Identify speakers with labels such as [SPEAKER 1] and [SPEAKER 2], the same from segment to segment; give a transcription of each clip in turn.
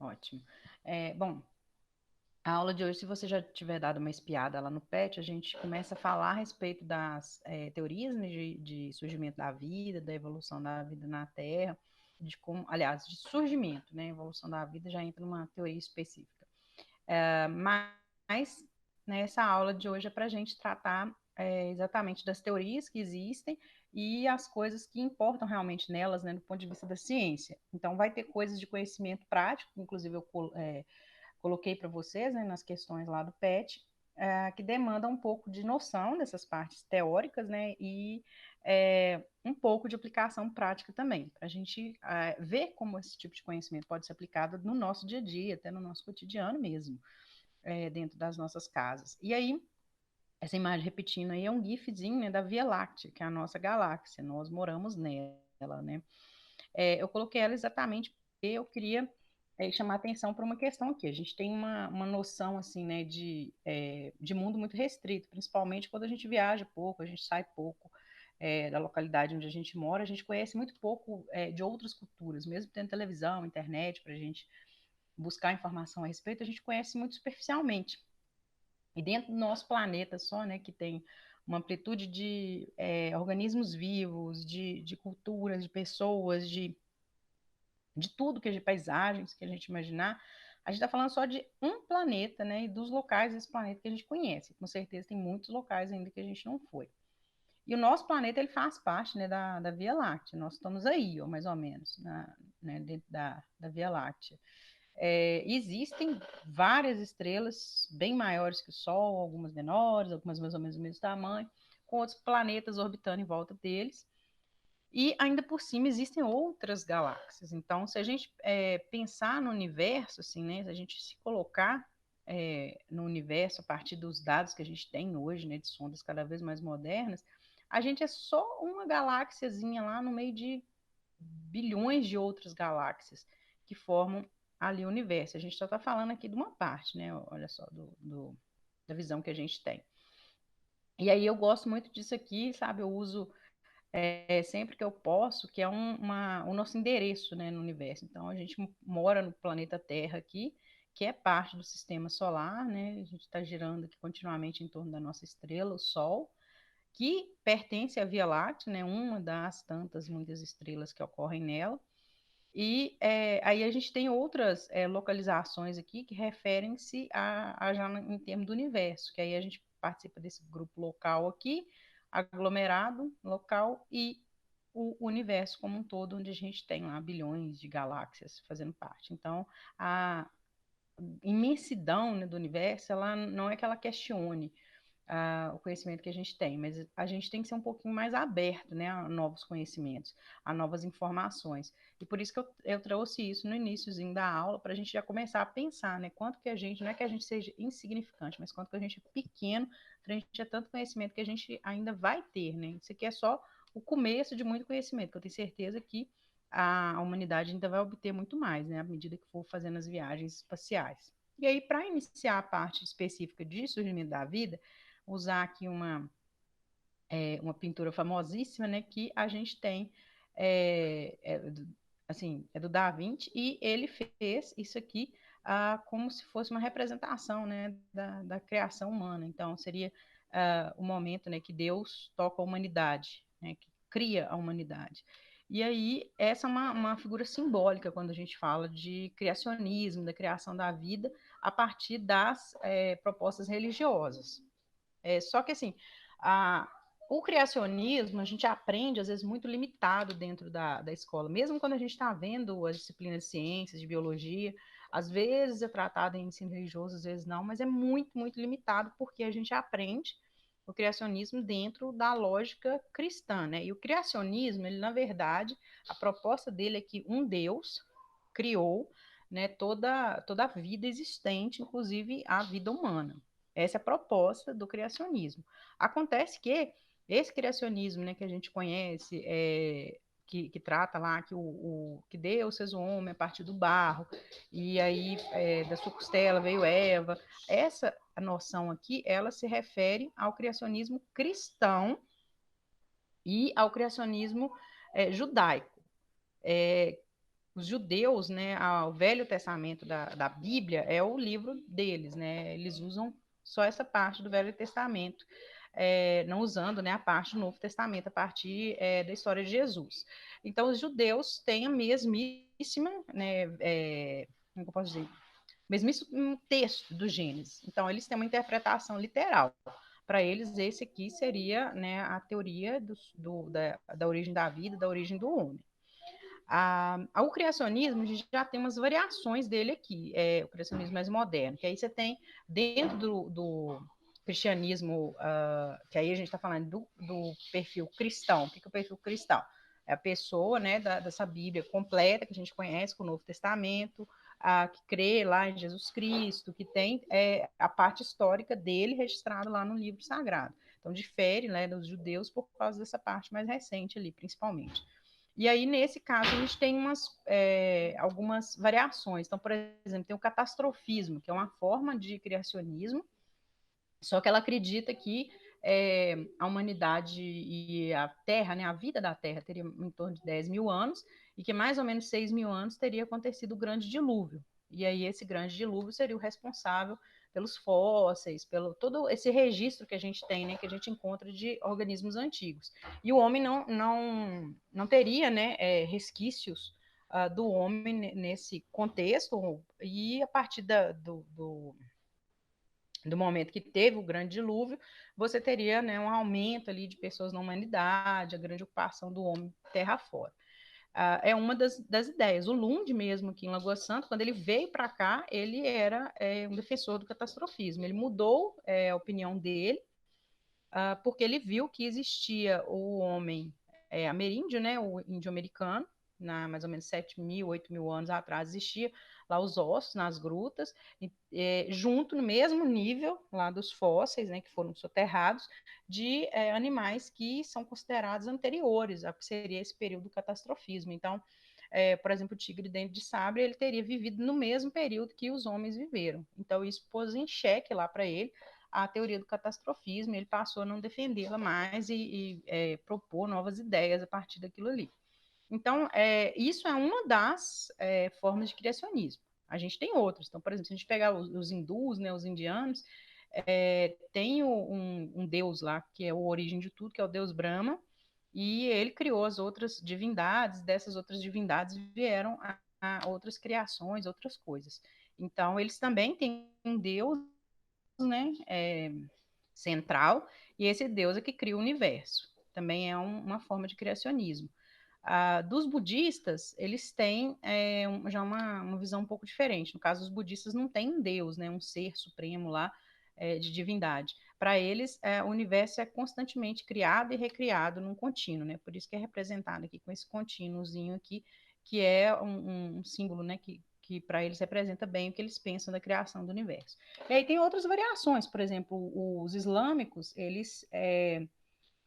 [SPEAKER 1] Ótimo. Bom, a aula de hoje, se você já tiver dado uma espiada lá no PET, a gente começa a falar a respeito das teorias, né, de surgimento da vida, da evolução da vida na Terra, de como, aliás, de surgimento, né, evolução da vida já entra numa teoria específica. Mas nessa aula de hoje é para a gente tratar exatamente das teorias que existem e as coisas que importam realmente nelas, né, do ponto de vista da ciência. Então, vai ter coisas de conhecimento prático, inclusive eu coloquei para vocês, né, nas questões lá do PET, que demanda um pouco de noção dessas partes teóricas, né, e um pouco de aplicação prática também, para a gente ver como esse tipo de conhecimento pode ser aplicado no nosso dia a dia, até no nosso cotidiano mesmo, dentro das nossas casas. E aí, essa imagem repetindo aí é um gifzinho, né, da Via Láctea, que é a nossa galáxia, nós moramos nela, né? Eu coloquei ela exatamente porque eu queria chamar atenção para uma questão aqui. A gente tem uma noção, assim, né, de mundo muito restrito, principalmente quando a gente viaja pouco, a gente sai pouco da localidade onde a gente mora, a gente conhece muito pouco de outras culturas, mesmo tendo televisão, internet, para a gente buscar informação a respeito, a gente conhece muito superficialmente. E dentro do nosso planeta só, né, que tem uma amplitude de organismos vivos, de culturas, de pessoas, de tudo que é de paisagens que a gente imaginar, a gente está falando só de um planeta, né, e dos locais desse planeta que a gente conhece. Com certeza tem muitos locais ainda que a gente não foi. E o nosso planeta, ele faz parte, né, da Via Láctea. Nós estamos aí, ó, mais ou menos, né, dentro da Via Láctea. Existem várias estrelas bem maiores que o Sol, algumas menores, algumas mais ou menos do mesmo tamanho, com outros planetas orbitando em volta deles. E ainda por cima existem outras galáxias. Então, se a gente pensar no universo, assim, né, se a gente se colocar no universo a partir dos dados que a gente tem hoje, né, de sondas cada vez mais modernas, a gente é só uma galáxiazinha lá no meio de bilhões de outras galáxias que formam ali o universo. A gente só está falando aqui de uma parte, né? Olha só, da visão que a gente tem. E aí eu gosto muito disso aqui, sabe? Eu uso sempre que eu posso, que é o nosso endereço, né, no universo. Então, a gente mora no planeta Terra aqui, que é parte do sistema solar, né? A gente está girando aqui continuamente em torno da nossa estrela, o Sol, que pertence à Via Láctea, né? Uma das tantas muitas estrelas que ocorrem nela. E aí a gente tem outras localizações aqui que referem-se a já em termos do universo, que aí a gente participa desse grupo local aqui, aglomerado local e o universo como um todo, onde a gente tem lá bilhões de galáxias fazendo parte. Então, a imensidão, né, do universo, ela não é que ela questione o conhecimento que a gente tem, mas a gente tem que ser um pouquinho mais aberto, né, a novos conhecimentos, a novas informações. E por isso que eu trouxe isso no iníciozinho da aula, para a gente já começar a pensar, né, quanto que a gente, não é que a gente seja insignificante, mas quanto que a gente é pequeno frente a tanto conhecimento que a gente ainda vai ter, né? Isso aqui é só o começo de muito conhecimento, que eu tenho certeza que a humanidade ainda vai obter muito mais, né, à medida que for fazendo as viagens espaciais. E aí, para iniciar a parte específica de surgimento da vida, usar aqui uma pintura famosíssima, né, que a gente tem, assim, é do Da Vinci, e ele fez isso aqui como se fosse uma representação, né, da criação humana. Então, seria o momento, né, que Deus toca a humanidade, né, que cria a humanidade. E aí, essa é uma figura simbólica quando a gente fala de criacionismo, da criação da vida, a partir das propostas religiosas. Só que, assim, a, o criacionismo a gente aprende, às vezes, muito limitado dentro da escola. Mesmo quando a gente está vendo as disciplinas de ciências, de biologia, às vezes é tratado em ensino religioso, às vezes não, mas é muito, muito limitado porque a gente aprende o criacionismo dentro da lógica cristã, né? E o criacionismo, ele, na verdade, a proposta dele é que um Deus criou, né, toda a vida existente, inclusive a vida humana. Essa é a proposta do criacionismo. Acontece que esse criacionismo, né, que a gente conhece, que trata lá que Deus fez o homem a partir do barro, e aí da sua costela veio Eva, essa noção aqui, ela se refere ao criacionismo cristão e ao criacionismo judaico. os judeus, né, o Velho Testamento da Bíblia é o livro deles, né? Eles usam só essa parte do Velho Testamento, não usando, né, a parte do Novo Testamento a partir da história de Jesus. Então, os judeus têm a mesmíssima, né, como eu posso dizer, mesmíssimo texto do Gênesis. Então, eles têm uma interpretação literal. Para eles, esse aqui seria, né, a teoria da origem da vida, da origem do homem. O criacionismo, a gente já tem umas variações dele aqui, o criacionismo mais moderno, que aí você tem dentro do cristianismo, que aí a gente está falando do perfil cristão. O que é o perfil cristão? É a pessoa, né, dessa Bíblia completa que a gente conhece com o Novo Testamento, que crê lá em Jesus Cristo, que tem a parte histórica dele registrada lá no livro sagrado. Então, difere, né, dos judeus por causa dessa parte mais recente ali, principalmente. E aí, nesse caso, a gente tem algumas variações. Então, por exemplo, tem o catastrofismo, que é uma forma de criacionismo, só que ela acredita que a humanidade e a Terra, né, a vida da Terra, teria em torno de 10 mil anos, e que mais ou menos 6 mil anos teria acontecido o grande dilúvio. E aí, esse grande dilúvio seria o responsável pelos fósseis, pelo todo esse registro que a gente tem, né, que a gente encontra de organismos antigos. E o homem não teria, né, resquícios do homem nesse contexto, e a partir do momento que teve o grande dilúvio, você teria, né, um aumento ali de pessoas na humanidade, a grande ocupação do homem terra fora. É uma das ideias. O Lund mesmo aqui em Lagoa Santa, quando ele veio para cá, ele era um defensor do catastrofismo. Ele mudou a opinião dele, porque ele viu que existia o homem ameríndio, né, o índio americano, mais ou menos 7 mil, 8 mil anos atrás, existia lá os ossos nas grutas, junto no mesmo nível lá dos fósseis, né, que foram soterrados, de animais que são considerados anteriores a que seria esse período do catastrofismo. Então, por exemplo, o tigre dente de sabre, ele teria vivido no mesmo período que os homens viveram. Então, isso pôs em xeque lá para ele a teoria do catastrofismo, ele passou a não defendê-la mais e propor novas ideias a partir daquilo ali. Então, isso é uma das formas de criacionismo. A gente tem outras. Então, por exemplo, se a gente pegar os hindus, né, os indianos, tem um deus lá, que é a origem de tudo, que é o deus Brahma, e ele criou as outras divindades, dessas outras divindades vieram a outras criações, outras coisas. Então, eles também têm um deus, né, central, e esse Deus é que cria o universo. Também é uma forma de criacionismo. Dos budistas, eles têm já uma visão um pouco diferente. No caso, os budistas não têm um Deus, né, um ser supremo lá de divindade. Para eles, o universo é constantemente criado e recriado num contínuo, né? Por isso que é representado aqui com esse contínuozinho aqui, que é um símbolo, né, que para eles representa bem o que eles pensam da criação do universo. E aí tem outras variações, por exemplo, os islâmicos, eles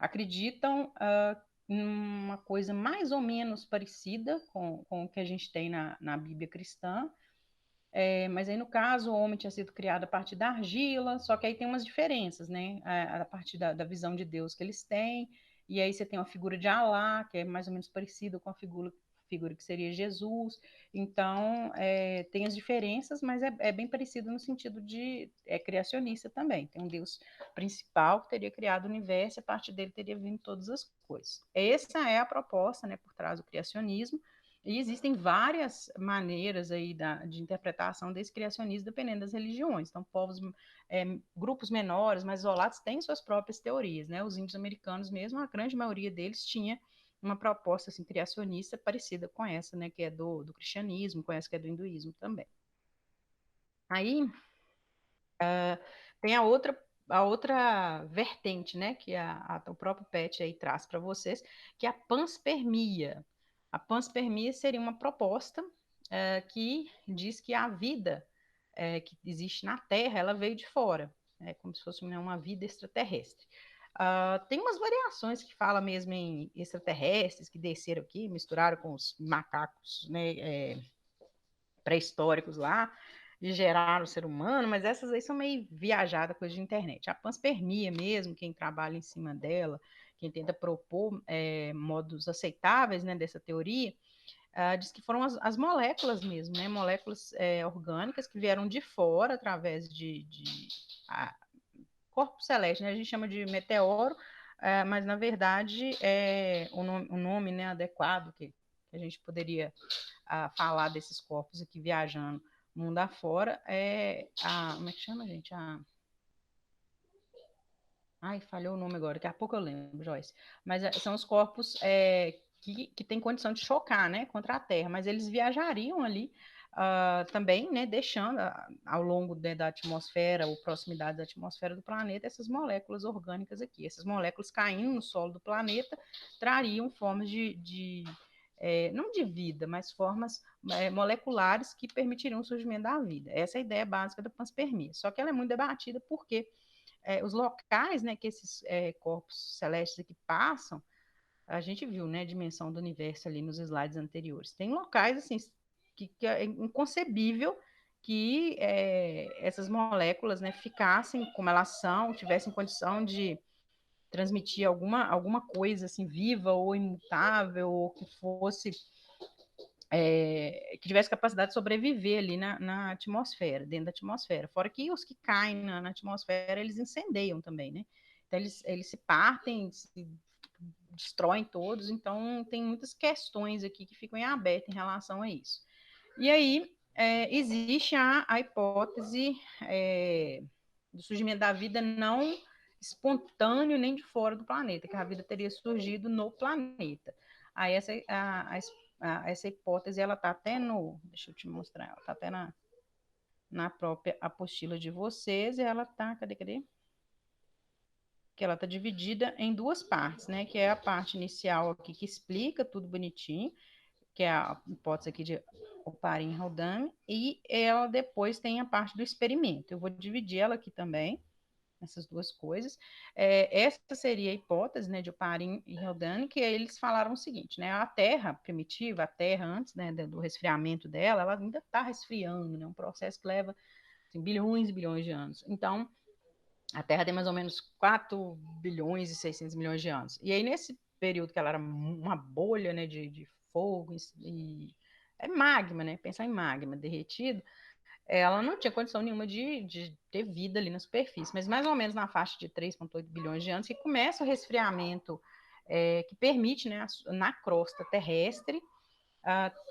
[SPEAKER 1] acreditam em uma coisa mais ou menos parecida com o que a gente tem na Bíblia cristã, mas aí no caso o homem tinha sido criado a partir da argila, só que aí tem umas diferenças, né, a partir da visão de Deus que eles têm, e aí você tem uma figura de Alá, que é mais ou menos parecida com a figura que seria Jesus. Então, tem as diferenças, mas é bem parecido no sentido de criacionista também. Tem um Deus principal que teria criado o universo, e a partir dele teria vindo todas as coisas. Essa é a proposta, né, por trás do criacionismo, e existem várias maneiras aí de interpretação desse criacionismo, dependendo das religiões. Então, grupos menores, mais isolados, têm suas próprias teorias, né? Os índios americanos mesmo, a grande maioria deles tinha uma proposta assim, criacionista parecida com essa, né, que é do cristianismo, com essa que é do hinduísmo também. Aí tem a outra vertente, né, que o próprio Pet aí traz para vocês, que é a panspermia. A panspermia seria uma proposta que diz que a vida que existe na Terra, ela veio de fora, como se fosse uma vida extraterrestre. Tem umas variações que fala mesmo em extraterrestres que desceram aqui, misturaram com os macacos, né, pré-históricos lá, de gerar o ser humano, mas essas aí são meio viajadas, coisa de internet. A panspermia mesmo, quem trabalha em cima dela, quem tenta propor modos aceitáveis, né, dessa teoria, diz que foram as moléculas mesmo, né, moléculas orgânicas que vieram de fora através de corpo celeste, né, a gente chama de meteoro, mas na verdade o nome, né, adequado que a gente poderia falar desses corpos aqui viajando mundo afora como é que chama, gente? Ai, falhou o nome agora, daqui a pouco eu lembro, Joyce. Mas são os corpos que têm condição de chocar, né, contra a Terra, mas eles viajariam ali também, né, deixando ao longo da atmosfera ou proximidade da atmosfera do planeta essas moléculas orgânicas aqui. Essas moléculas caindo no solo do planeta trariam formas não de vida, mas formas moleculares que permitiriam o surgimento da vida. Essa é a ideia básica da panspermia. Só que ela é muito debatida porque os locais, né, que esses corpos celestes aqui passam, a gente viu, né, a dimensão do universo ali nos slides anteriores. Tem locais, assim, que é inconcebível que essas moléculas, né, ficassem como elas são, tivessem condição de transmitir alguma coisa, assim, viva ou imutável, ou que fosse que tivesse capacidade de sobreviver ali na atmosfera, dentro da atmosfera. Fora que os que caem na atmosfera, eles incendeiam também, né? Então, eles se partem, se destroem todos, então tem muitas questões aqui que ficam em aberto em relação a isso. E aí, existe a hipótese do surgimento da vida não espontâneo nem de fora do planeta, que a vida teria surgido no planeta. Aí essa hipótese, ela está até deixa eu te mostrar, ela está até na própria apostila de vocês, e ela está, cadê? Que ela está dividida em duas partes, né? Que é a parte inicial aqui que explica tudo bonitinho, que é a hipótese aqui de Oparin-Haldane, e ela depois tem a parte do experimento. Eu vou dividir ela aqui também, essas duas coisas. Essa seria a hipótese, né, de Oparin e Haldane, que eles falaram o seguinte, né, a Terra primitiva, a Terra antes, né, do resfriamento dela, ela ainda está resfriando, né, um processo que leva assim, bilhões e bilhões de anos. Então, a Terra tem mais ou menos 4 bilhões e 600 milhões de anos. E aí, nesse período que ela era uma bolha, né, de fogo é magma, né? Pensar em magma derretido, ela não tinha condição nenhuma de ter vida ali na superfície, mas mais ou menos na faixa de 3,8 bilhões de anos que começa o resfriamento que permite, né, na crosta terrestre,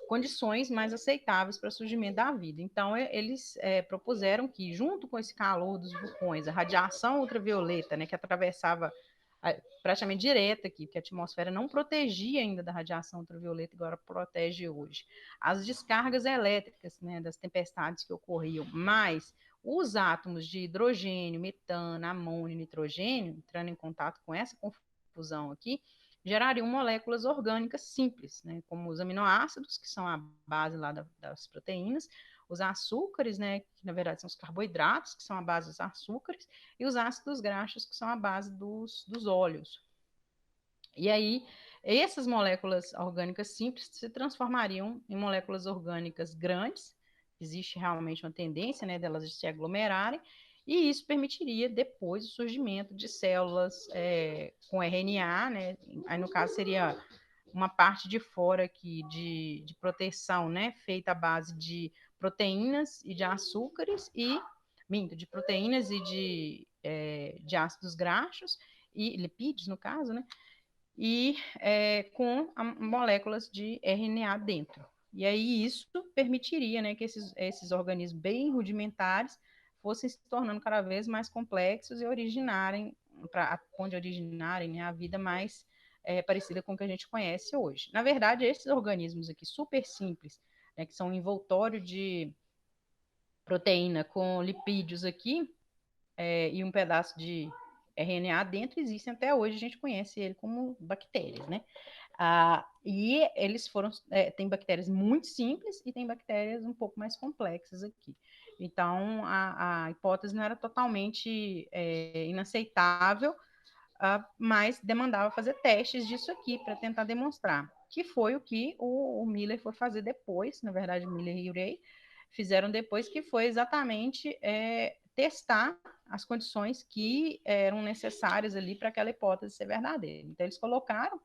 [SPEAKER 1] condições mais aceitáveis para o surgimento da vida. Então, eles propuseram que, junto com esse calor dos vulcões, a radiação ultravioleta, né, que atravessava praticamente direta aqui, porque a atmosfera não protegia ainda da radiação ultravioleta, agora protege hoje. As descargas elétricas, né, das tempestades que ocorriam, mais os átomos de hidrogênio, metano, amônio e nitrogênio, entrando em contato com essa confusão aqui, gerariam moléculas orgânicas simples, né, como os aminoácidos, que são a base lá das proteínas, os açúcares, né, que na verdade são os carboidratos, que são a base dos açúcares, e os ácidos graxos, que são a base dos óleos. E aí, essas moléculas orgânicas simples se transformariam em moléculas orgânicas grandes, existe realmente uma tendência, né, delas se aglomerarem, e isso permitiria depois o surgimento de células com RNA, né, aí no caso seria uma parte de fora aqui de proteção, né, feita à base de proteínas e de açúcares de proteínas e de ácidos graxos e lipídios, no caso, né, e com moléculas de RNA dentro. E aí isso permitiria, né, que esses organismos bem rudimentares fossem se tornando cada vez mais complexos e originarem, para onde originarem, né, a vida mais parecida com o que a gente conhece hoje. Na verdade, esses organismos aqui super simples, né, que são um envoltório de proteína com lipídios aqui, e um pedaço de RNA dentro, existem até hoje, a gente conhece ele como bactérias, né? E eles tem bactérias muito simples e tem bactérias um pouco mais complexas aqui. Então, a hipótese não era totalmente inaceitável, mas demandava fazer testes disso aqui para tentar demonstrar, que foi o que o Miller foi fazer depois, na verdade, Miller e Urey fizeram depois, que foi exatamente testar as condições que eram necessárias ali para aquela hipótese ser verdadeira. Então, eles colocaram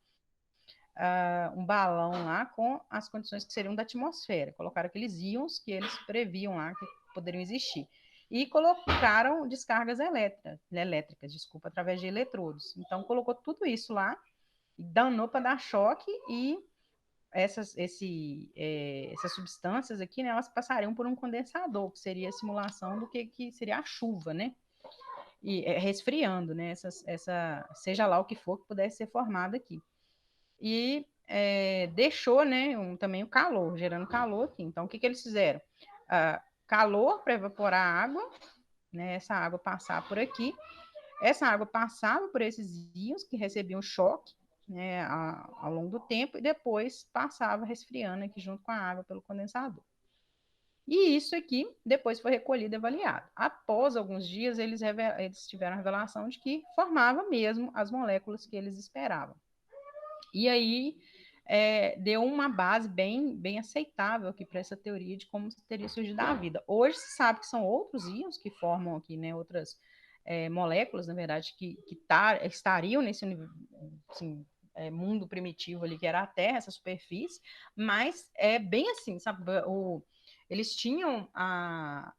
[SPEAKER 1] um balão lá com as condições que seriam da atmosfera, colocaram aqueles íons que eles previam lá que poderiam existir. E colocaram descargas elétricas, desculpa, através de eletrodos. Então, colocou tudo isso lá, danou para dar choque e essas substâncias aqui, né, elas passariam por um condensador, que seria a simulação do que seria a chuva, né? E resfriando, né? Seja lá o que for que pudesse ser formado aqui. E deixou, né, também o calor, gerando calor aqui. Então, o que eles fizeram? Calor para evaporar a água, né? Essa água passar por aqui. Essa água passava por esses íons que recebiam choque, né, ao longo do tempo, e depois passava resfriando aqui junto com a água pelo condensador. E isso aqui depois foi recolhido e avaliado. Após alguns dias, eles tiveram a revelação de que formava mesmo as moléculas que eles esperavam. E aí deu uma base bem aceitável aqui para essa teoria de como teria surgido a vida. Hoje se sabe que são outros íons que formam aqui, né, outras moléculas, na verdade, que estariam nesse assim, mundo primitivo ali, que era a Terra, essa superfície, mas é bem assim, sabe? Eles tinham a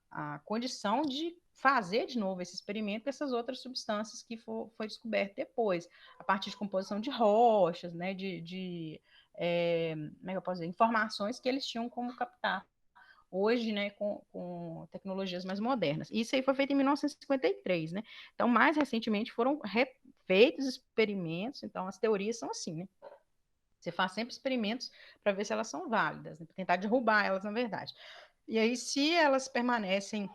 [SPEAKER 1] condição de fazer de novo esse experimento com essas outras substâncias que foi descoberto depois, a partir de composição de rochas, né, como é que eu posso dizer, informações que eles tinham como captar hoje, né, com tecnologias mais modernas. Isso aí foi feito em 1953, né? Então, mais recentemente foram feitos experimentos, então as teorias são assim, né? Você faz sempre experimentos para ver se elas são válidas, né? Para tentar derrubar elas, na verdade. E aí, se elas permanecem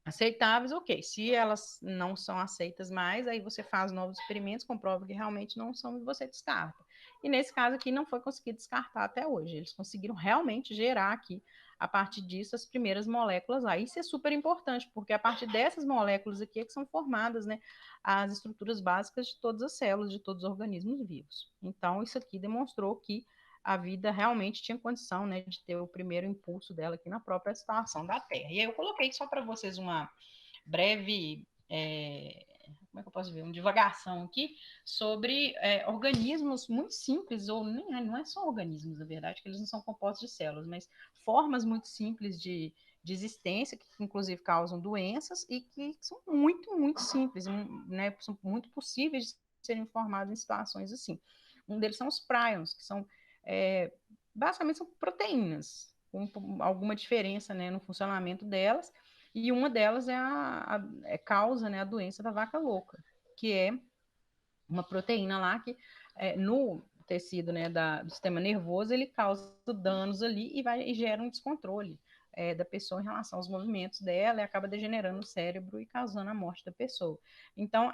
[SPEAKER 1] aceitáveis, ok. Se elas não são aceitas mais, aí você faz novos experimentos, comprova que realmente não são e você descarta. E nesse caso aqui não foi conseguido descartar até hoje. Eles conseguiram realmente gerar aqui, a partir disso, as primeiras moléculas lá. Isso é super importante, porque a partir dessas moléculas aqui é que são formadas, né, as estruturas básicas de todas as células, de todos os organismos vivos. Então, isso aqui demonstrou que a vida realmente tinha condição, né, de ter o primeiro impulso dela aqui na própria situação da Terra. E aí eu coloquei só para vocês uma breve, como é que eu posso ver, uma divagação aqui sobre organismos muito simples, ou nem, não é só organismos, na verdade, que eles não são compostos de células, mas formas muito simples de existência, que inclusive causam doenças e que são muito simples, né, são muito possíveis de serem formados em situações assim. Um deles são os prions, que são basicamente são proteínas, com alguma diferença, né, no funcionamento delas, e uma delas causa, né, a doença da vaca louca, que é uma proteína lá que no tecido, né, do sistema nervoso, ele causa danos ali e gera um descontrole da pessoa em relação aos movimentos dela e acaba degenerando o cérebro e causando a morte da pessoa. Então,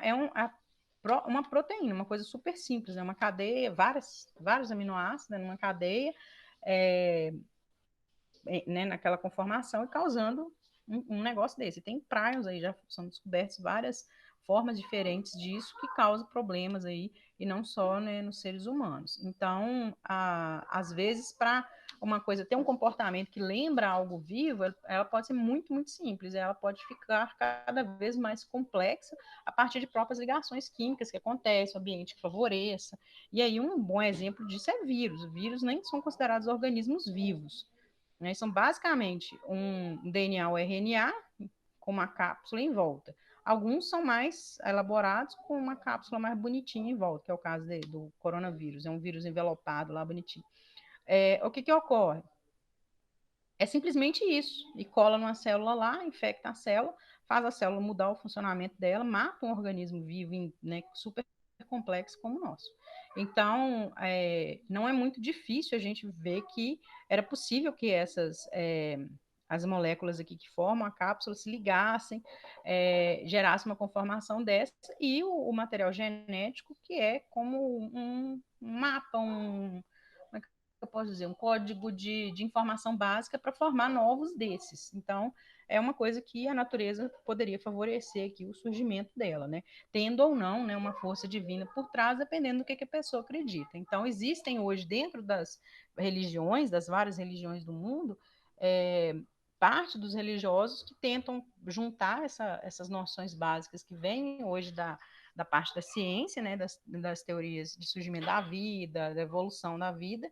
[SPEAKER 1] uma proteína, uma coisa super simples, né? Uma cadeia, vários aminoácidos, né, numa cadeia, né, naquela conformação e causando um negócio desse. Tem prions aí, já são descobertas várias formas diferentes disso que causam problemas aí, e não só, né, nos seres humanos. Então, às vezes, para uma coisa ter um comportamento que lembra algo vivo, ela pode ser muito simples, ela pode ficar cada vez mais complexa a partir de próprias ligações químicas que acontecem, o ambiente que favoreça. E aí, um bom exemplo disso é vírus. Vírus nem são considerados organismos vivos, né? São basicamente um DNA ou RNA com uma cápsula em volta. Alguns são mais elaborados com uma cápsula mais bonitinha em volta, que é o caso do coronavírus, é um vírus envelopado lá bonitinho. O que ocorre? É simplesmente isso, e cola numa célula lá, infecta a célula, faz a célula mudar o funcionamento dela, mata um organismo vivo, né, super complexo como o nosso. Então, não é muito difícil a gente ver que era possível que as moléculas aqui que formam a cápsula se ligassem, gerassem uma conformação dessa, e o material genético, que é como um mapa, eu posso dizer, um código de informação básica para formar novos desses. Então, é uma coisa que a natureza poderia favorecer aqui o surgimento dela, né? Tendo ou não, né, uma força divina por trás, dependendo do que a pessoa acredita. Então, existem hoje, dentro das religiões, das várias religiões do mundo, parte dos religiosos que tentam juntar essas noções básicas que vêm hoje da parte da ciência, né, das teorias de surgimento da vida, da evolução da vida,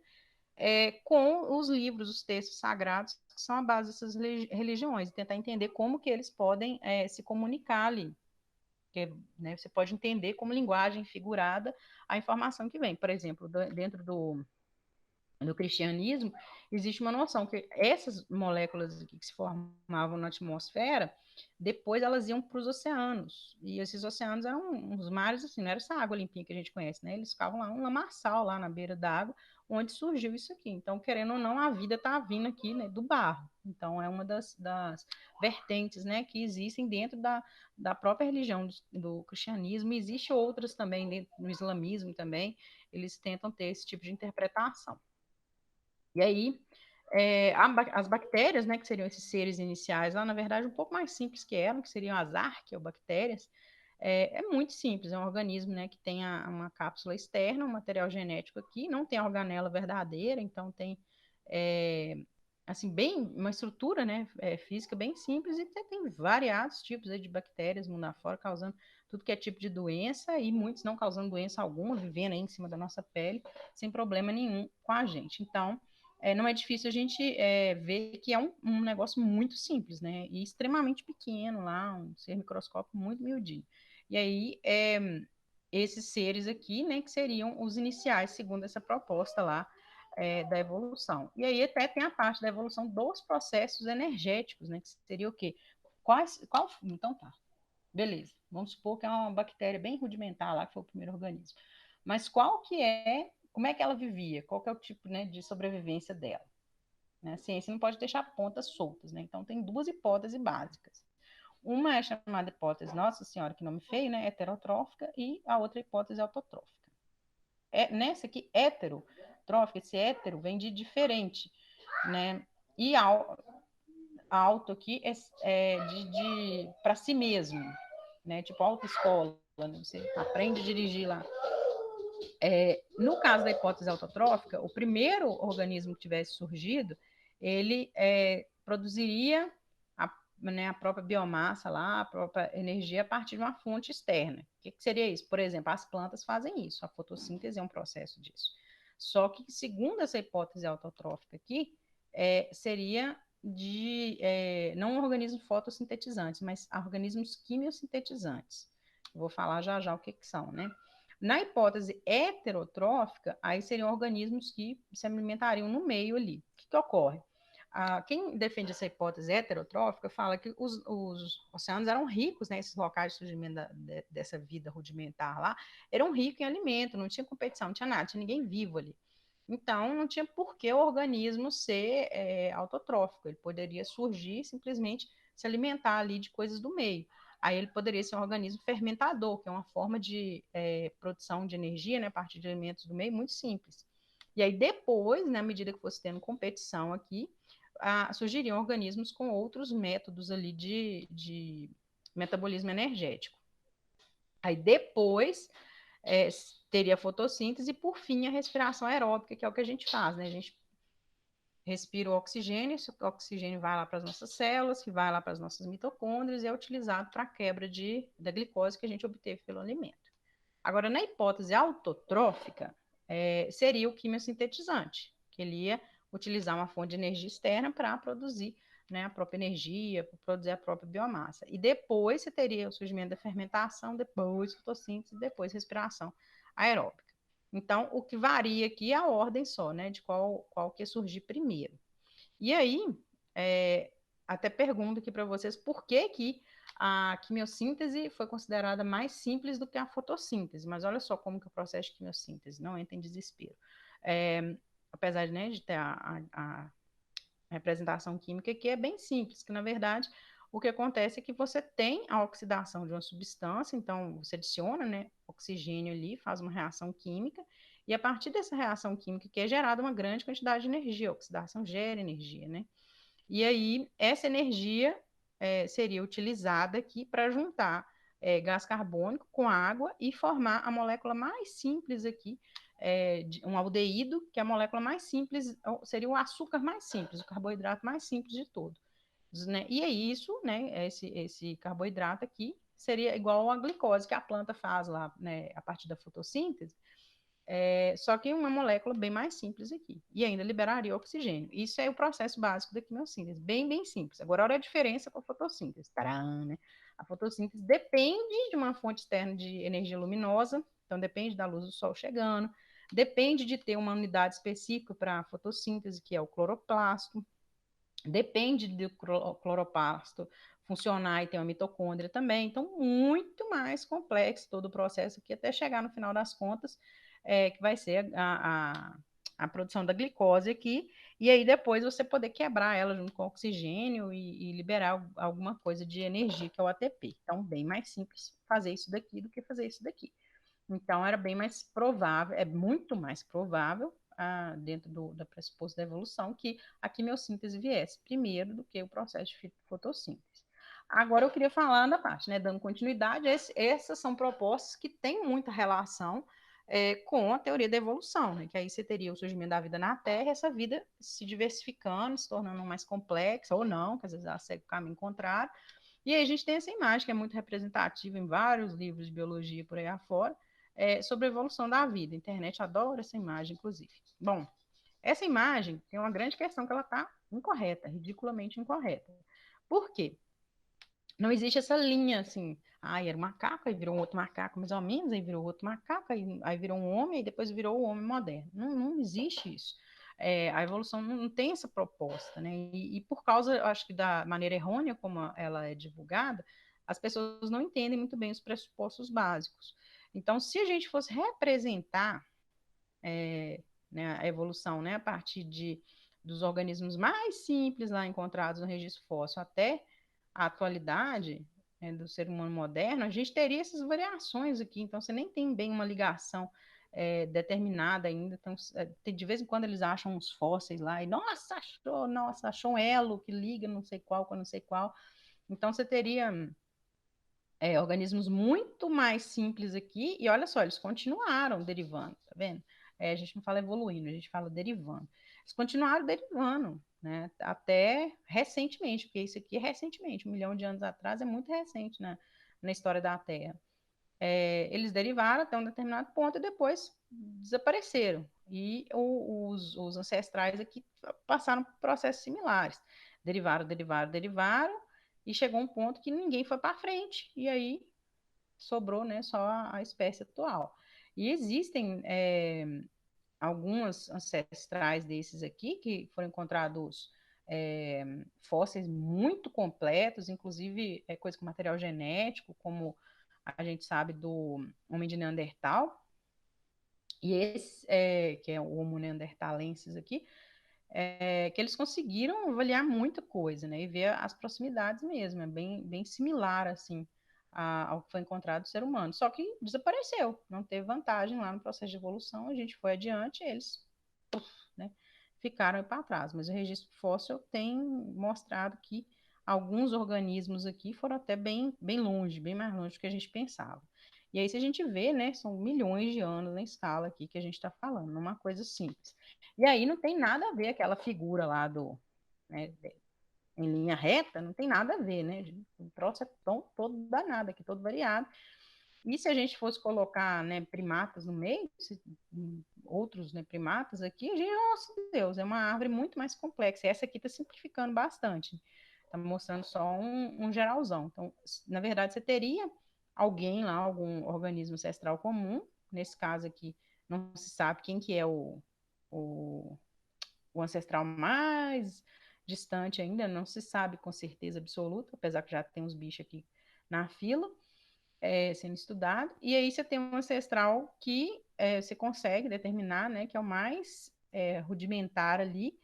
[SPEAKER 1] com os livros, os textos sagrados, que são a base dessas religiões, e tentar entender como que eles podem se comunicar ali. Porque, né, você pode entender como linguagem figurada a informação que vem. Por exemplo, dentro do cristianismo, existe uma noção que essas moléculas que se formavam na atmosfera, depois elas iam para os oceanos. E esses oceanos eram uns mares, assim, não era essa água limpinha que a gente conhece, né? Eles ficavam lá, um lamaçal lá na beira da água, onde surgiu isso aqui. Então, querendo ou não, a vida está vindo aqui, né, do barro. Então, é uma das vertentes, né, que existem dentro da própria religião do cristianismo. E existe outras também, dentro do islamismo também, eles tentam ter esse tipo de interpretação. E aí, as bactérias, né, que seriam esses seres iniciais lá, na verdade, um pouco mais simples que eram, que seriam as arqueobactérias, é muito simples, é um organismo, né, que tem uma cápsula externa, um material genético aqui, não tem a organela verdadeira, então tem, assim, bem, uma estrutura, né, física bem simples, e tem variados tipos aí de bactérias mundo afora, causando tudo que é tipo de doença, e muitos não causando doença alguma, vivendo aí em cima da nossa pele, sem problema nenhum com a gente. Então, não é difícil a gente ver que é um negócio muito simples, né? E extremamente pequeno lá, um ser microscópico muito miudinho. E aí, esses seres aqui, né, que seriam os iniciais, segundo essa proposta lá da evolução. E aí até tem a parte da evolução dos processos energéticos, né? Que seria o quê? Então tá, beleza. Vamos supor que é uma bactéria bem rudimentar lá, que foi o primeiro organismo. Mas como é que ela vivia? Qual que é o tipo, né, de sobrevivência dela? Né? A ciência não pode deixar pontas soltas, né? Então tem duas hipóteses básicas. Uma é chamada hipótese, nossa senhora, que nome feio, né? Heterotrófica, e a outra hipótese autotrófica. Nessa aqui, heterotrófica, esse hétero vem de diferente, né? E auto aqui de para si mesmo, né? Tipo autoescola, né? Você aprende a dirigir lá. No caso da hipótese autotrófica, o primeiro organismo que tivesse surgido, ele produziria a própria biomassa lá, a própria energia a partir de uma fonte externa. O que seria isso? Por exemplo, as plantas fazem isso, a fotossíntese é um processo disso. Só que, segundo essa hipótese autotrófica aqui, seria não organismos fotossintetizantes, mas organismos quimiosintetizantes. Vou falar já já o que são, né? Na hipótese heterotrófica, aí seriam organismos que se alimentariam no meio ali. O que ocorre? Quem defende essa hipótese heterotrófica fala que os oceanos eram ricos, né, esses locais de surgimento dessa vida rudimentar lá, eram ricos em alimento, não tinha competição, não tinha nada, tinha ninguém vivo ali. Então, não tinha por que o organismo ser autotrófico, ele poderia surgir simplesmente se alimentar ali de coisas do meio. Aí ele poderia ser um organismo fermentador, que é uma forma de produção de energia, né, a partir de elementos do meio, muito simples. E aí depois, na medida que fosse tendo competição aqui, surgiriam organismos com outros métodos ali de metabolismo energético. Aí depois teria a fotossíntese e, por fim, a respiração aeróbica, que é o que a gente faz, né? A gente respira o oxigênio, esse oxigênio vai lá para as nossas células, que vai lá para as nossas mitocôndrias e é utilizado para a quebra da glicose que a gente obteve pelo alimento. Agora, na hipótese autotrófica, seria o quimiosintetizante, que ele ia utilizar uma fonte de energia externa para produzir, né, a própria energia, para produzir a própria biomassa. E depois você teria o surgimento da fermentação, depois fotossíntese, depois respiração aeróbica. Então, o que varia aqui é a ordem só, né, de qual que ia surgir primeiro. E aí, até pergunto aqui para vocês por que a quimiossíntese foi considerada mais simples do que a fotossíntese, mas olha só como que é o processo de quimiossíntese, não entra em desespero. Apesar de, né, de ter a representação química que é bem simples, que na verdade o que acontece é que você tem a oxidação de uma substância, então você adiciona, né, oxigênio ali, faz uma reação química, e a partir dessa reação química que é gerada uma grande quantidade de energia, a oxidação gera energia, né? E aí essa energia seria utilizada aqui para juntar gás carbônico com água e formar a molécula mais simples aqui, um aldeído, que é a molécula mais simples, seria o açúcar mais simples, o carboidrato mais simples de todo. né? E é isso, né? Esse carboidrato aqui seria igual à glicose que a planta faz lá, né? A partir da fotossíntese, só que uma molécula bem mais simples aqui. E ainda liberaria oxigênio. Isso é o processo básico da quimiossíntese, bem, bem simples. Agora, olha a diferença com a fotossíntese. Tcharam, né? A fotossíntese depende de uma fonte externa de energia luminosa, então depende da luz do sol chegando, depende de ter uma unidade específica para a fotossíntese, que é o cloroplasto, depende do cloroplasto funcionar e ter uma mitocôndria também, então muito mais complexo todo o processo aqui, até chegar no final das contas, que vai ser a produção da glicose aqui, e aí depois você poder quebrar ela junto com oxigênio e liberar alguma coisa de energia, que é o ATP. Então, bem mais simples fazer isso daqui do que fazer isso daqui. Então, era bem mais provável, é muito mais provável, dentro da pressuposto da evolução, que a quimiossíntese viesse primeiro do que o processo de fotossíntese. Agora, eu queria falar da parte, né, dando continuidade, essas são propostas que têm muita relação com a teoria da evolução, né, que aí você teria o surgimento da vida na Terra, essa vida se diversificando, se tornando mais complexa, ou não, que às vezes ela segue o caminho contrário. E aí a gente tem essa imagem que é muito representativa em vários livros de biologia por aí afora, sobre a evolução da vida. A internet adora essa imagem, inclusive. Bom, essa imagem tem uma grande questão que ela está incorreta, ridiculamente incorreta. Por quê? Não existe essa linha assim, era um macaco, aí virou um outro macaco mais ou menos, aí virou outro macaco, aí virou um homem, e depois virou o homem moderno. Não, não existe isso. A evolução não tem essa proposta, né? E por causa, eu acho que da maneira errônea como ela é divulgada, as pessoas não entendem muito bem os pressupostos básicos. Então, se a gente fosse representar né, a evolução, né, a partir dos organismos mais simples lá encontrados no registro fóssil até a atualidade, né, do ser humano moderno, a gente teria essas variações aqui. Então, você nem tem bem uma ligação determinada ainda. Então, de vez em quando eles acham uns fósseis lá e, nossa, achou um elo que liga não sei qual com não sei qual. Então, você teria organismos muito mais simples aqui, e olha só, eles continuaram derivando, tá vendo? A gente não fala evoluindo, a gente fala derivando. Eles continuaram derivando, né? Até recentemente, porque isso aqui é recentemente, 1 milhão de anos atrás é muito recente na história da Terra. Eles derivaram até um determinado ponto e depois desapareceram. E os ancestrais aqui passaram por processos similares. Derivaram, derivaram, derivaram, e chegou um ponto que ninguém foi para frente, e aí sobrou, né, só a espécie atual. E existem alguns ancestrais desses aqui que foram encontrados fósseis muito completos, inclusive coisa com material genético, como a gente sabe do homem de Neandertal, e esse, que é o Homo neanderthalensis aqui, que eles conseguiram avaliar muita coisa, né, e ver as proximidades mesmo, é bem, bem similar, assim, ao que foi encontrado do ser humano, só que desapareceu, não teve vantagem lá no processo de evolução, a gente foi adiante, eles, né, ficaram para trás, mas o registro fóssil tem mostrado que alguns organismos aqui foram até bem, bem longe, bem mais longe do que a gente pensava. E aí, se a gente vê, né, são milhões de anos na escala aqui que a gente está falando, numa coisa simples. E aí não tem nada a ver aquela figura lá né, em linha reta, não tem nada a ver, né? O troço é todo danado aqui, todo variado. E se a gente fosse colocar, né, primatas no meio, outros, né, primatas aqui, a gente, nossa Deus, é uma árvore muito mais complexa. E essa aqui está simplificando bastante. Está mostrando só um geralzão. Então, na verdade, você teria alguém lá, algum organismo ancestral comum. Nesse caso aqui, não se sabe quem que é o, o ancestral mais distante ainda, não se sabe com certeza absoluta, apesar que já tem uns bichos aqui na fila, sendo estudado. E aí você tem um ancestral que você consegue determinar, né, que é o mais rudimentar ali,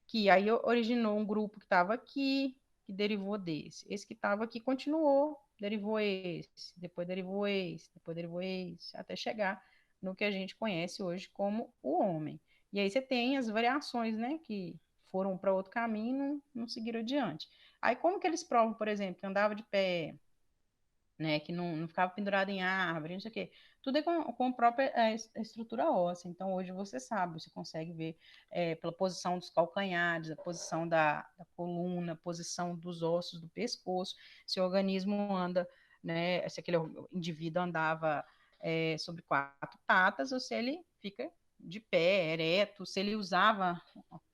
[SPEAKER 1] que aí originou um grupo que estava aqui, que derivou desse. Esse que estava aqui continuou, derivou esse, depois derivou esse, depois derivou esse, até chegar no que a gente conhece hoje como o homem. E aí você tem as variações, né, que foram para outro caminho e não seguiram adiante. Aí como que eles provam, por exemplo, que andava de pé, né, que não ficava pendurado em árvore, não sei o quê. tudo é com a própria estrutura óssea. Então, hoje você sabe, você consegue ver pela posição dos calcanhares, a posição da coluna, a posição dos ossos do pescoço, se o organismo anda, né, se aquele indivíduo andava sobre 4 patas, ou se ele fica de pé, ereto, se ele usava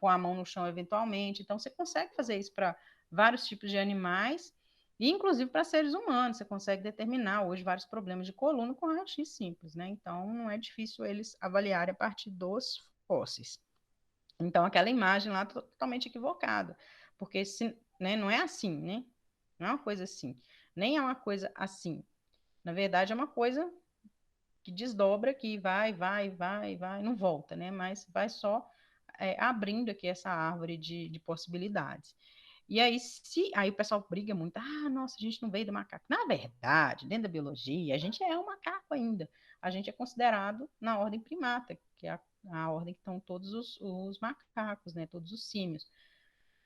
[SPEAKER 1] pôr a mão no chão eventualmente. Então, você consegue fazer isso para vários tipos de animais, e inclusive para seres humanos. Você consegue determinar hoje vários problemas de coluna com raio-x simples, né? Então, não é difícil eles avaliarem a partir dos fósseis. Então, aquela imagem lá totalmente equivocada, porque né, não é assim, né? Não é uma coisa assim, nem é uma coisa assim. Na verdade, é uma coisa que desdobra, que vai, não volta, né? Mas vai só abrindo aqui essa árvore de possibilidades. E aí o pessoal briga muito, nossa, a gente não veio do macaco. Na verdade, dentro da biologia, a gente é um macaco ainda. A gente é considerado na ordem primata, que é a ordem que estão todos os macacos, né? Todos os símios.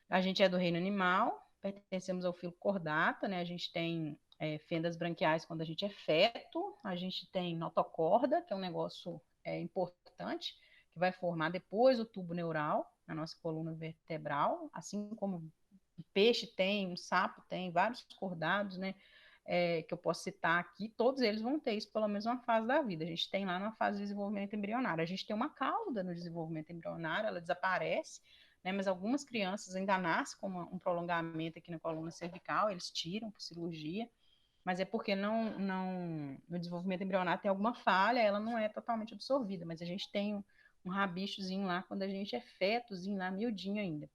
[SPEAKER 1] A gente é do reino animal, pertencemos ao filo cordata, né? A gente tem fendas branquiais quando a gente é feto, a gente tem notocorda, que é um negócio importante, que vai formar depois o tubo neural na nossa coluna vertebral, assim como um peixe tem, um sapo tem, vários cordados, né? Que eu posso citar aqui, todos eles vão ter isso pelo menos uma fase da vida. A gente tem lá na fase de desenvolvimento embrionário. A gente tem uma cauda no desenvolvimento embrionário, ela desaparece, né? Mas algumas crianças ainda nascem com um prolongamento aqui na coluna cervical, eles tiram por cirurgia, mas é porque no desenvolvimento embrionário tem alguma falha, ela não é totalmente absorvida, mas a gente tem um rabichozinho lá quando a gente é fetozinho lá, miudinho ainda.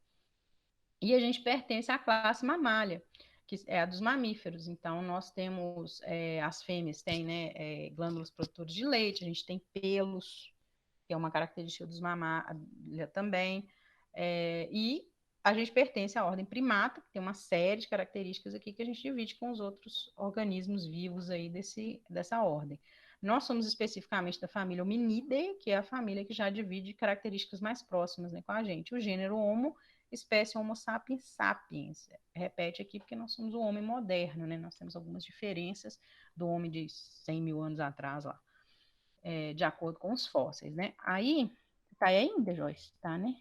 [SPEAKER 1] E a gente pertence à classe mamália, que é a dos mamíferos. Então, nós temos, as fêmeas têm, né, glândulas produtoras de leite, a gente tem pelos, que é uma característica dos mamálios também, e a gente pertence à ordem primata, que tem uma série de características aqui que a gente divide com os outros organismos vivos aí dessa ordem. Nós somos especificamente da família Hominidae, que é a família que já divide características mais próximas, né, com a gente. O gênero Homo, espécie Homo sapiens sapiens. Repete aqui porque nós somos o homem moderno, né? Nós temos algumas diferenças do homem de 100 mil anos atrás lá, de acordo com os fósseis, né? Aí, tá aí ainda, Joyce? Tá, né?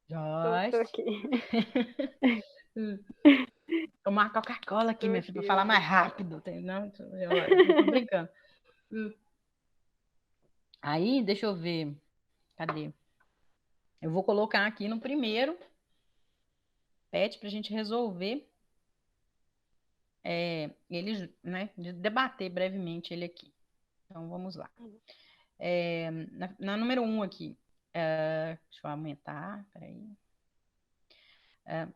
[SPEAKER 2] Tô
[SPEAKER 1] Joyce.
[SPEAKER 2] aqui.
[SPEAKER 1] Tomar Coca-Cola aqui,
[SPEAKER 2] Tô
[SPEAKER 1] minha filha, pra
[SPEAKER 2] aqui,
[SPEAKER 1] falar mais
[SPEAKER 2] aqui.
[SPEAKER 1] rápido. Não, tô brincando. Aí, deixa eu ver. Cadê? Eu vou colocar aqui no primeiro PET pra gente resolver ele, né? Debater brevemente ele aqui. Então, vamos lá. Na número 1 aqui. Deixa eu aumentar, peraí.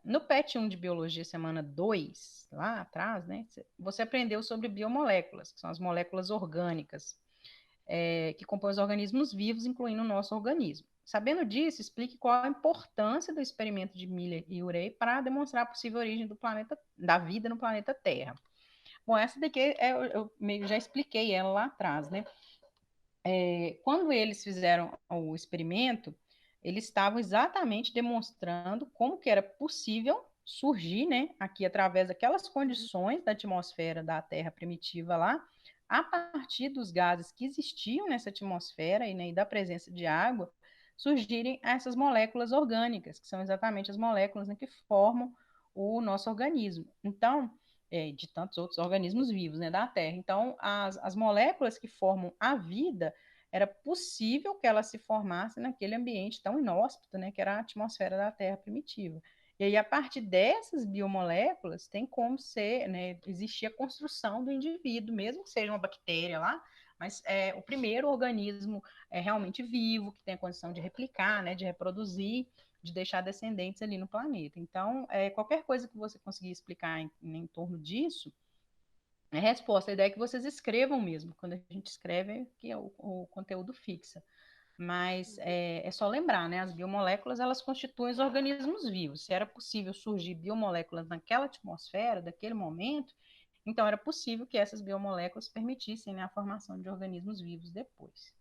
[SPEAKER 1] No PET 1 de Biologia, semana 2, lá atrás, né, você aprendeu sobre biomoléculas, que são as moléculas orgânicas, que compõem os organismos vivos, incluindo o nosso organismo. Sabendo disso, explique qual a importância do experimento de Miller e Urey para demonstrar a possível origem da vida no planeta Terra. Bom, essa daqui eu meio já expliquei ela lá atrás, né? Quando eles fizeram o experimento, eles estavam exatamente demonstrando como que era possível surgir, né, aqui através daquelas condições da atmosfera da Terra primitiva lá, a partir dos gases que existiam nessa atmosfera e, né, e da presença de água, surgirem essas moléculas orgânicas, que são exatamente as moléculas, né, que formam o nosso organismo. Então, de tantos outros organismos vivos, né, da Terra. Então, as moléculas que formam a vida, era possível que elas se formassem naquele ambiente tão inóspito, né, que era a atmosfera da Terra primitiva. E aí, a partir dessas biomoléculas, tem como ser, né, existir a construção do indivíduo, mesmo que seja uma bactéria lá, mas é o primeiro organismo realmente vivo, que tem a condição de replicar, né, de reproduzir, de deixar descendentes ali no planeta. Então, qualquer coisa que você conseguir explicar em torno disso, é resposta. A ideia é que vocês escrevam mesmo. Quando a gente escreve, que é o conteúdo fixa. Mas é só lembrar, né? As biomoléculas, elas constituem os organismos vivos. Se era possível surgir biomoléculas naquela atmosfera, daquele momento, então era possível que essas biomoléculas permitissem, né, a formação de organismos vivos depois.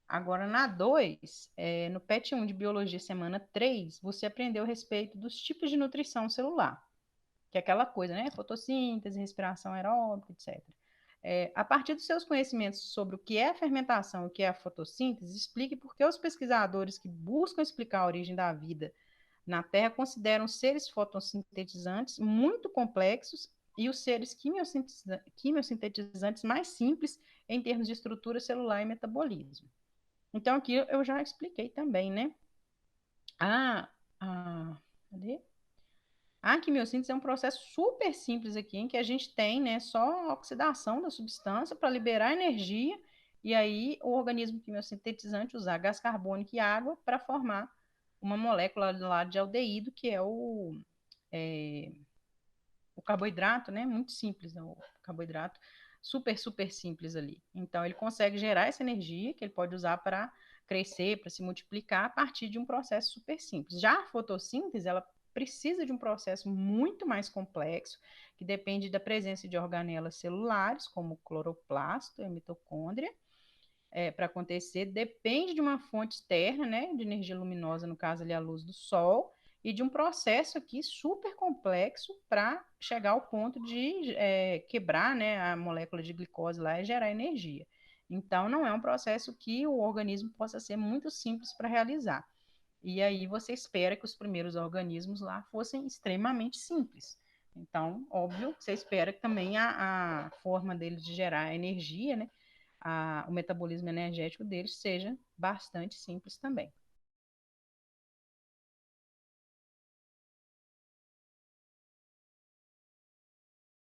[SPEAKER 1] Agora, na 2, no PET 1 de Biologia, semana 3, você aprendeu a respeito dos tipos de nutrição celular, que é aquela coisa, né? Fotossíntese, respiração aeróbica, etc. A partir dos seus conhecimentos sobre o que é a fermentação e o que é a fotossíntese, explique por que os pesquisadores que buscam explicar a origem da vida na Terra consideram seres fotossintetizantes muito complexos e os seres quimiosintetizantes mais simples em termos de estrutura celular e metabolismo. Então, aqui eu já expliquei também, né? A, cadê? A quimiossíntese é um processo super simples aqui, em que a gente tem, né, só a oxidação da substância para liberar energia, e aí o organismo quimiosintetizante usa gás carbônico e água para formar uma molécula lá de aldeído, que é o carboidrato, né, muito simples, né, o carboidrato super, super simples ali. Então, ele consegue gerar essa energia que ele pode usar para crescer, para se multiplicar a partir de um processo super simples. Já a fotossíntese, ela precisa de um processo muito mais complexo, que depende da presença de organelas celulares, como o cloroplasto e a mitocôndria, para acontecer, depende de uma fonte externa, né, de energia luminosa, no caso ali a luz do sol, e de um processo aqui super complexo para chegar ao ponto de quebrar, né, a molécula de glicose lá e gerar energia. Então, não é um processo que o organismo possa ser muito simples para realizar. E aí você espera que os primeiros organismos lá fossem extremamente simples. Então, óbvio, você espera que também a forma deles de gerar energia, né, o metabolismo energético deles seja bastante simples também.